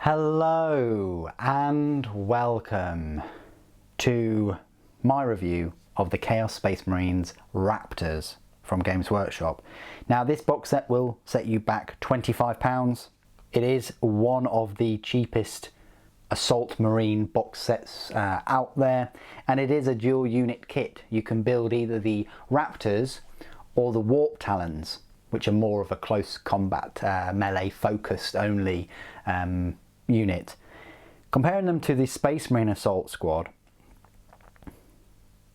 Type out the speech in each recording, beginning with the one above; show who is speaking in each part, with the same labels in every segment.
Speaker 1: Hello and welcome to my review of the Chaos Space Marines Raptors from Games Workshop. Now this box set will set you back £25. It is one of the cheapest Assault Marine box sets out there, and it is a dual unit kit. You can build either the Raptors or the Warp Talons, which are more of a close combat melee focused only unit. Comparing them to the Space Marine Assault Squad,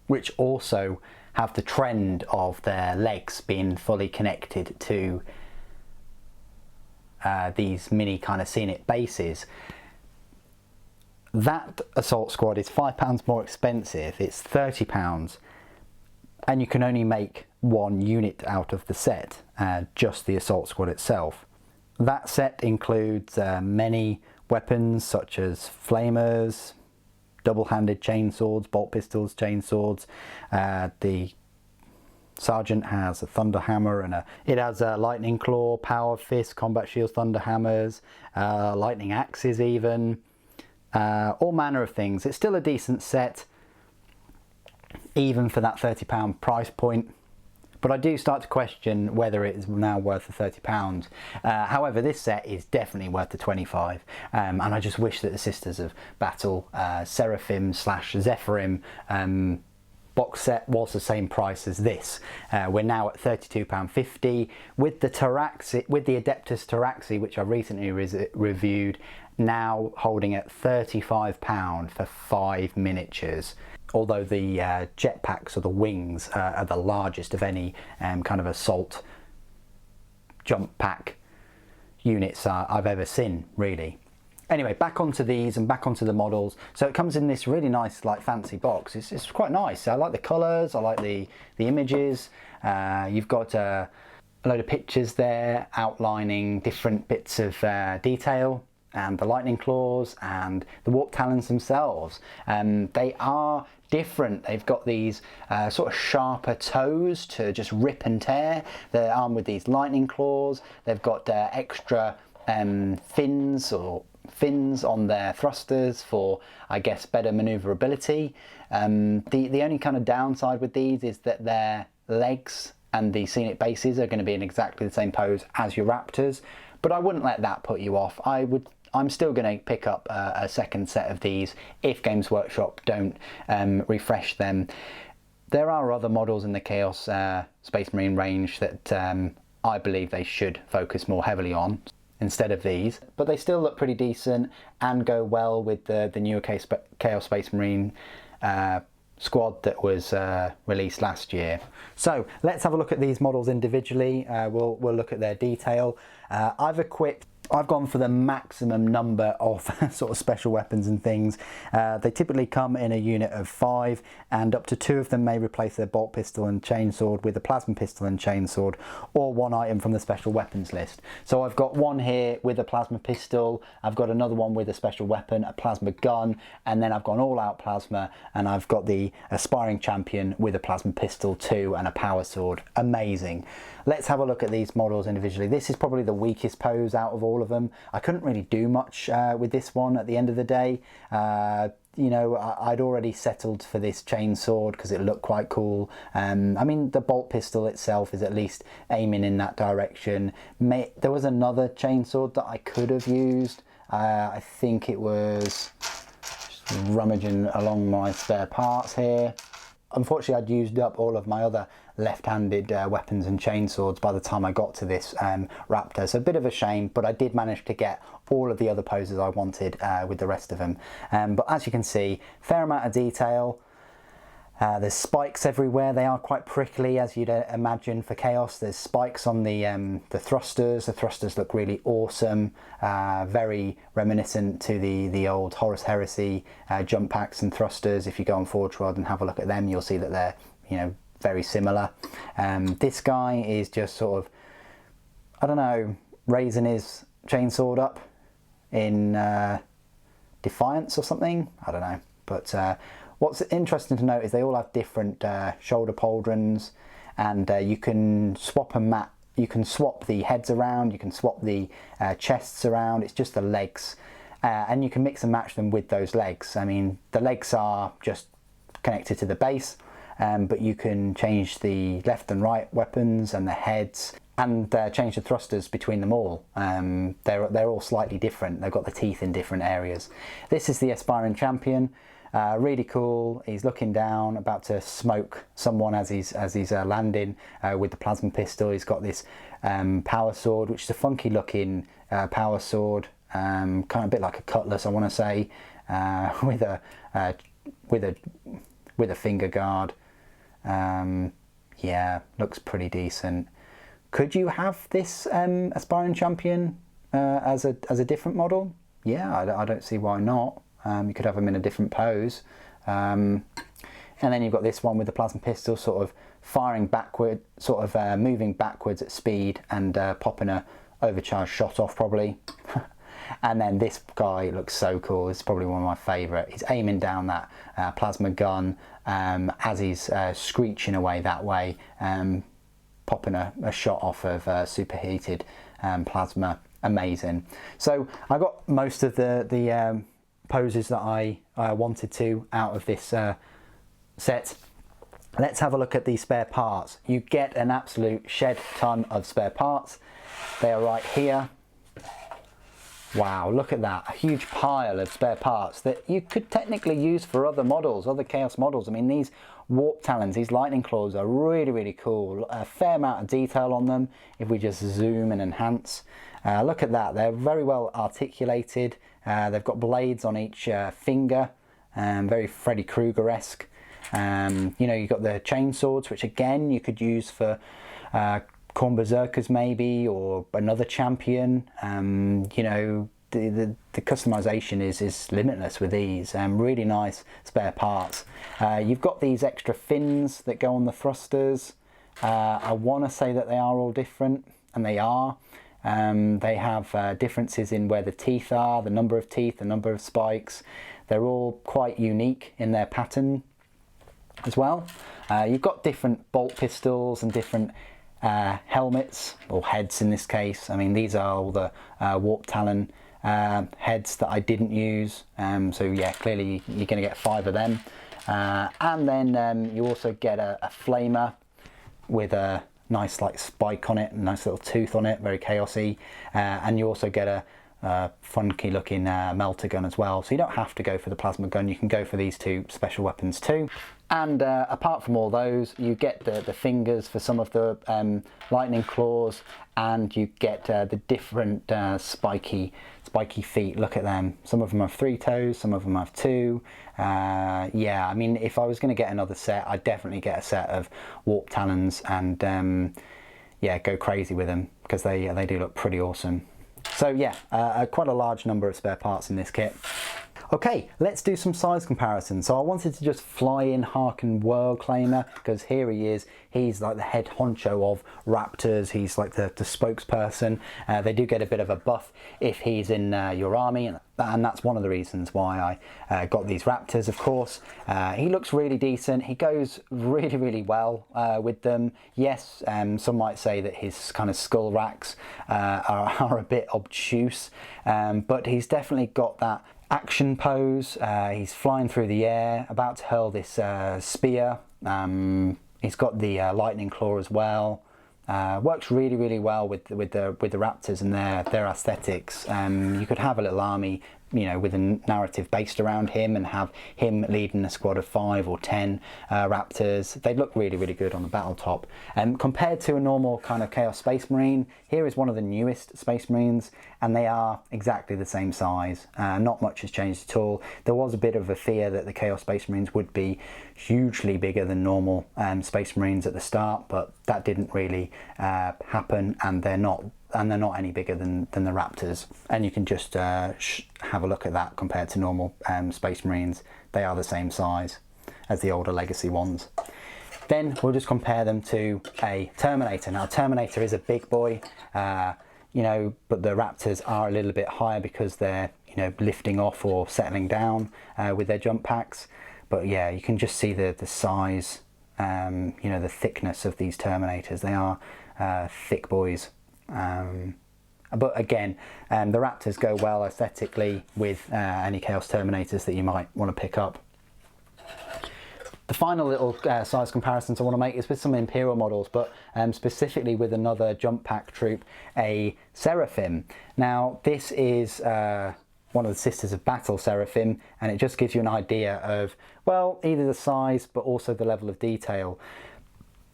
Speaker 1: which also have the trend of their legs being fully connected to these mini kind of scenic bases, that Assault Squad is £5 more expensive. It's £30, and you can only make one unit out of the set, just the Assault Squad itself. That set includes many weapons such as flamers, double-handed chainswords, bolt pistols, chainswords. The sergeant has a thunder hammer and it has a lightning claw, power fist, combat shields, thunder hammers, lightning axes even, all manner of things. It's still a decent set even for that £30 price point. But I do start to question whether it is now worth the £30. However, this set is definitely worth the £25, and I just wish that the Sisters of Battle Seraphim / Zephyrim box set was the same price as this. We're now at £32.50 with the Taraxi, with the Adeptus Taraxi, which I recently reviewed, now holding at £35 for 5 miniatures. Although the jetpacks or the wings are the largest of any kind of assault jump pack units I've ever seen, really. Anyway, back onto these and back onto the models. So it comes in this really nice, like, fancy box. It's quite nice. I like the colours, I like the images. You've got a load of pictures there outlining different bits of detail, and the lightning claws and the warp talons themselves. They are different. They've got these sort of sharper toes to just rip and tear. They're armed with these lightning claws. They've got extra fins on their thrusters for, I guess, better maneuverability. The only kind of downside with these is that their legs and the scenic bases are going to be in exactly the same pose as your Raptors, but I wouldn't let that put you off. I'm still going to pick up a second set of these if Games Workshop don't refresh them. There are other models in the Chaos Space Marine range that I believe they should focus more heavily on instead of these, but they still look pretty decent and go well with the newer Chaos Space Marine squad that was released last year. So let's have a look at these models individually. We'll look at their detail. I've gone for the maximum number of sort of special weapons and things. They typically come in a unit of 5, and up to 2 of them may replace their bolt pistol and chainsword with a plasma pistol and chainsword, or one item from the special weapons list. So I've got one here with a plasma pistol, I've got another one with a special weapon, a plasma gun, and then I've got an all-out plasma, and I've got the aspiring champion with a plasma pistol too and a power sword. Amazing. Let's have a look at these models individually. This is probably the weakest pose out of all of them. I couldn't really do much with this one at the end of the day. You know, I'd already settled for this chainsword because it looked quite cool. I mean, the bolt pistol itself is at least aiming in that direction. There was another chainsword that I could have used. I think it was just rummaging along my spare parts here. Unfortunately, I'd used up all of my other left-handed weapons and chainswords by the time I got to this Raptor, so a bit of a shame, but I did manage to get all of the other poses I wanted with the rest of them. But as you can see, fair amount of detail. There's spikes everywhere. They are quite prickly, as you'd imagine for Chaos. There's spikes on the thrusters. The thrusters look really awesome, very reminiscent to the old Horus Heresy jump packs and thrusters. If you go on Forge World and have a look at them, you'll see that they're, you know, very similar. This guy is just sort of, I don't know, raising his chainsword up in defiance or something. I don't know, but what's interesting to note is they all have different shoulder pauldrons, and you can swap you can swap the heads around, you can swap the chests around. It's just the legs and you can mix and match them with those legs. I mean, the legs are just connected to the base, but you can change the left and right weapons and the heads, and change the thrusters between them all. They're all slightly different. They've got the teeth in different areas. This is the aspiring champion. Really cool. He's looking down, about to smoke someone as he's landing with the plasma pistol. He's got this power sword, which is a funky looking power sword, kind of a bit like a cutlass, I want to say, with a finger guard. Yeah, looks pretty decent. Could you have this aspiring champion as a different model? Yeah, I don't see why not. You could have them in a different pose. And then you've got this one with the plasma pistol, sort of firing backward, sort of moving backwards at speed and popping a overcharged shot off probably. And then this guy looks so cool. It's probably one of my favourite. He's aiming down that plasma gun as he's screeching away that way, popping a shot off of superheated plasma. Amazing. So I got most of the poses that I wanted to out of this set. Let's have a look at these spare parts. You get an absolute shed ton of spare parts. They are right here. Wow, look at that, a huge pile of spare parts that you could technically use for other models, other Chaos models. I mean, these warp talons, these lightning claws are really, really cool. A fair amount of detail on them if we just zoom and enhance. Look at that, they're very well articulated. They've got blades on each finger, very Freddy Krueger-esque. You know, you've got the chain swords, which again you could use for Corn Berserkers maybe, or another champion. You know, the customization is limitless with these. Really nice spare parts. You've got these extra fins that go on the thrusters. I want to say that they are all different, and they are. They have differences in where the teeth are, the number of teeth, the number of spikes. They're all quite unique in their pattern as well. You've got different bolt pistols and different helmets, or heads in this case. I mean, these are all the Warp Talon heads that I didn't use. So yeah, clearly you're going to get 5 of them. And then you also get a flamer with a nice like spike on it, a nice little tooth on it, very chaosy. And you also get a funky looking melter gun as well. So you don't have to go for the plasma gun, you can go for these 2 special weapons too. And apart from all those, you get the fingers for some of the lightning claws, and you get the different spiky feet. Look at them. Some of them have 3 toes, some of them have 2. Yeah, I mean, if I was going to get another set, I'd definitely get a set of Warp Talons and yeah, go crazy with them, because they do look pretty awesome. So yeah, quite a large number of spare parts in this kit. Okay, let's do some size comparison. So I wanted to just fly in Harken World Claimer, because here he is. He's like the head honcho of Raptors. He's like the spokesperson. They do get a bit of a buff if he's in your army, and that's one of the reasons why I got these Raptors, of course. He looks really decent. He goes really, really well with them. Yes, some might say that his kind of skull racks are a bit obtuse, but he's definitely got that action pose. He's flying through the air, about to hurl this spear. He's got the lightning claw as well. Works really, really well with the Raptors and their aesthetics. You could have a little army, you know, with a narrative based around him, and have him leading a squad of 5 or 10 Raptors. They'd look really, really good on the battle top. Compared to a normal kind of Chaos Space Marine, here is one of the newest Space Marines, and they are exactly the same size. Not much has changed at all. There was a bit of a fear that the Chaos Space Marines would be hugely bigger than normal Space Marines at the start, but that didn't really happen, and they're not any bigger than the Raptors. And you can just have a look at that compared to normal Space Marines. They are the same size as the older legacy ones. Then we'll just compare them to a Terminator. Now, Terminator is a big boy, you know, but the Raptors are a little bit higher because they're, you know, lifting off or settling down with their jump packs. But yeah, you can just see the size, you know, the thickness of these Terminators. They are thick boys. But again, the Raptors go well aesthetically with any Chaos Terminators that you might want to pick up. The final little size comparisons I want to make is with some Imperial models, but specifically with another jump pack troop, a Seraphim. Now this is one of the Sisters of Battle Seraphim, and it just gives you an idea of, well, either the size but also the level of detail.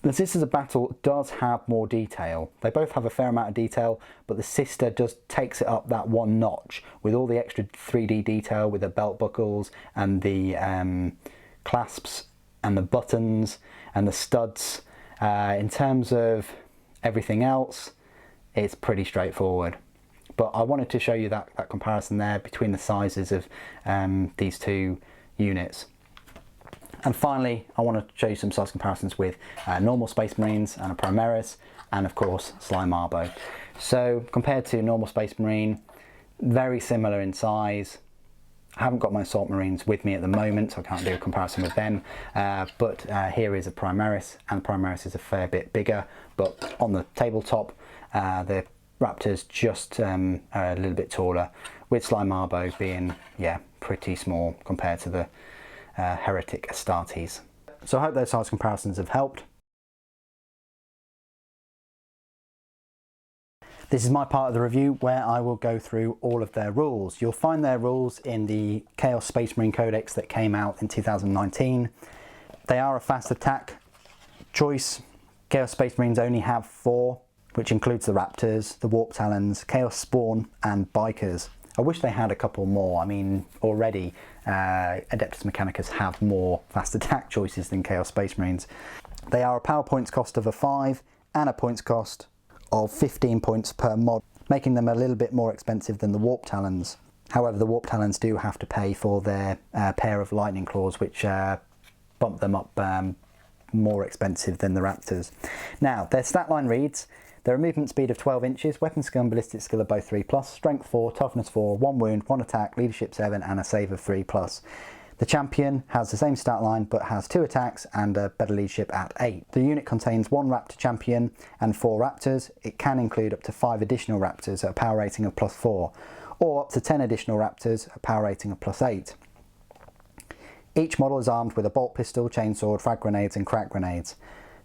Speaker 1: The Sisters of Battle does have more detail. They both have a fair amount of detail, but the Sister just takes it up that one notch with all the extra 3D detail with the belt buckles and the clasps and the buttons and the studs. In terms of everything else, it's pretty straightforward. But I wanted to show you that comparison there between the sizes of these two units. And finally, I want to show you some size comparisons with normal Space Marines and a Primaris, and of course Slime Arbo. So compared to normal Space Marine, very similar in size. I haven't got my Assault Marines with me at the moment, so I can't do a comparison with them. But here is a Primaris, and the Primaris is a fair bit bigger. But on the tabletop, the Raptor's just a little bit taller, with Slime Arbo being, yeah, pretty small compared to the Heretic Astartes. So I hope those size comparisons have helped. This is my part of the review where I will go through all of their rules. You'll find their rules in the Chaos Space Marine Codex that came out in 2019. They are a fast attack choice. Chaos Space Marines only have 4, which includes the Raptors, the Warp Talons, Chaos Spawn and Bikers. I wish they had a couple more. I mean, already Adeptus Mechanicus have more fast attack choices than Chaos Space Marines. They are a power points cost of a 5 and a points cost of 15 points per mod, making them a little bit more expensive than the Warp Talons. However, the Warp Talons do have to pay for their pair of Lightning Claws, which bump them up more expensive than the Raptors. Now, their stat line reads: they're a movement speed of 12 inches, weapon skill and ballistic skill of both 3+, strength 4, toughness 4, 1 wound, 1 attack, leadership 7 and a save of 3+. The champion has the same stat line but has 2 attacks and a better leadership at 8. The unit contains 1 Raptor champion and 4 Raptors. It can include up to 5 additional Raptors at a power rating of +4, or up to 10 additional Raptors at a power rating of +8. Each model is armed with a bolt pistol, chainsword, frag grenades and crack grenades.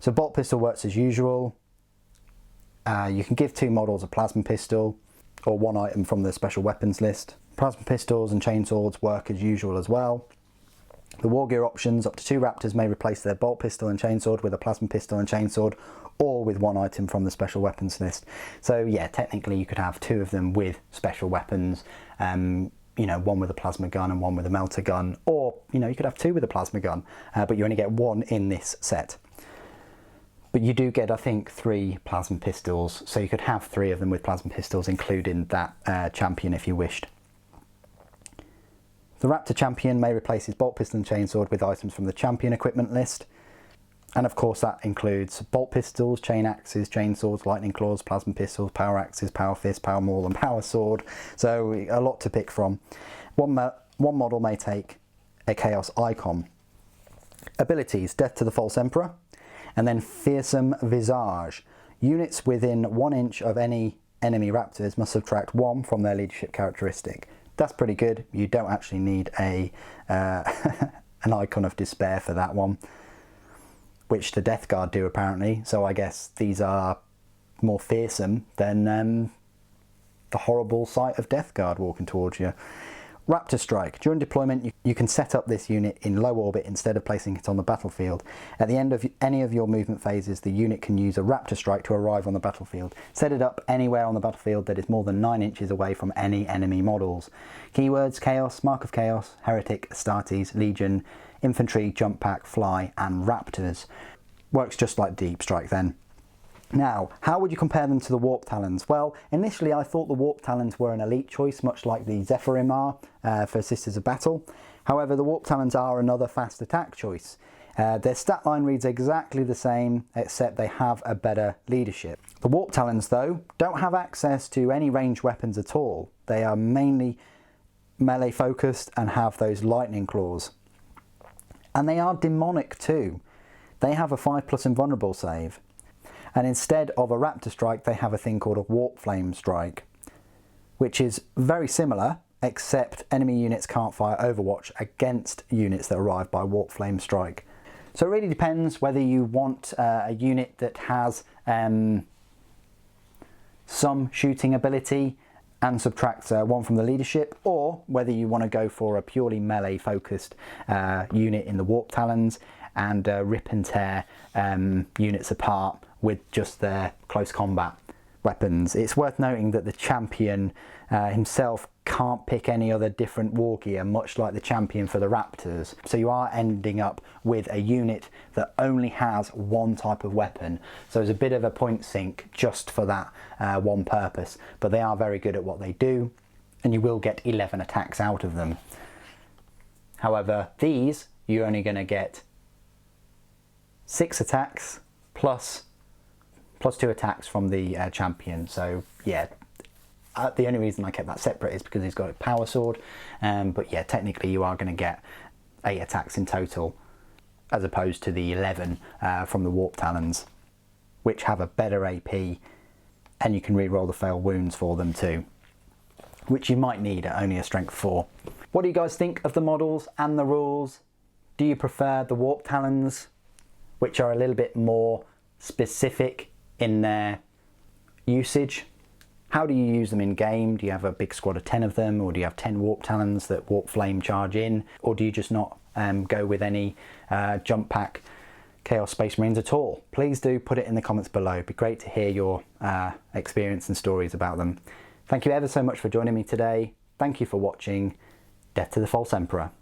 Speaker 1: So bolt pistol works as usual. You can give 2 models a plasma pistol or 1 item from the special weapons list. Plasma pistols and chainswords work as usual as well. The war gear options: up to 2 Raptors may replace their bolt pistol and chainsword with a plasma pistol and chainsword, or with 1 item from the special weapons list. So yeah, technically you could have 2 of them with special weapons, you know, 1 with a plasma gun and 1 with a melter gun, or you know, you could have 2 with a plasma gun, but you only get 1 in this set. But you do get, I think, 3 plasma pistols, so you could have 3 of them with plasma pistols, including that champion if you wished. The Raptor champion may replace his bolt pistol and chainsword with items from the champion equipment list. And of course that includes bolt pistols, chain axes, chainswords, lightning claws, plasma pistols, power axes, power fist, power maul and power sword. So a lot to pick from. One model may take a Chaos Icon. Abilities: Death to the False Emperor, and then Fearsome Visage. Units within 1 inch of any enemy Raptors must subtract 1 from their leadership characteristic. That's pretty good. You don't actually need a an Icon of Despair for that one, which the Death Guard do apparently. So I guess these are more fearsome than the horrible sight of Death Guard walking towards you. Raptor Strike. During deployment, you can set up this unit in low orbit instead of placing it on the battlefield. At the end of any of your movement phases, the unit can use a Raptor Strike to arrive on the battlefield. Set it up anywhere on the battlefield that is more than 9 inches away from any enemy models. Keywords: Chaos, Mark of Chaos, Heretic, Astartes, Legion, Infantry, Jump Pack, Fly and Raptors. Works just like Deep Strike then. Now, how would you compare them to the Warp Talons? Well, initially I thought the Warp Talons were an elite choice, much like the Zephyrim are for Sisters of Battle. However, the Warp Talons are another fast attack choice. Their stat line reads exactly the same, except they have a better leadership. The Warp Talons, though, don't have access to any ranged weapons at all. They are mainly melee focused and have those lightning claws. And they are demonic too. They have a 5+ invulnerable save. And instead of a Raptor Strike, they have a thing called a Warp Flame Strike. which is very similar, except enemy units can't fire Overwatch against units that arrive by Warp Flame Strike. So it really depends whether you want a unit that has some shooting ability and subtracts 1 from the leadership, or whether you want to go for a purely melee focused unit in the Warp Talons and rip and tear units apart with just their close combat weapons. It's worth noting that the champion himself can't pick any other different war gear, much like the champion for the Raptors. So you are ending up with a unit that only has one type of weapon. So it's a bit of a point sink just for that one purpose. But they are very good at what they do, and you will get 11 attacks out of them. However, these, you're only going to get 6 attacks plus 2 attacks from the champion. So yeah, the only reason I kept that separate is because he's got a power sword, but yeah, technically you are going to get 8 attacks in total as opposed to the 11 from the Warp Talons, which have a better AP, and you can re-roll the failed wounds for them too, which you might need at only a strength 4. What do you guys think of the models and the rules? Do you prefer the Warp Talons, which are a little bit more specific in their usage? How do you use them in game? Do you have a big squad of 10 of them, or do you have 10 Warp Talons that Warp Flame charge in, or do you just not go with any jump pack Chaos Space Marines at all? Please do put it in the comments below. It'd be great to hear your experience and stories about them. Thank you ever so much for joining me today. Thank you for watching. Death to the False Emperor.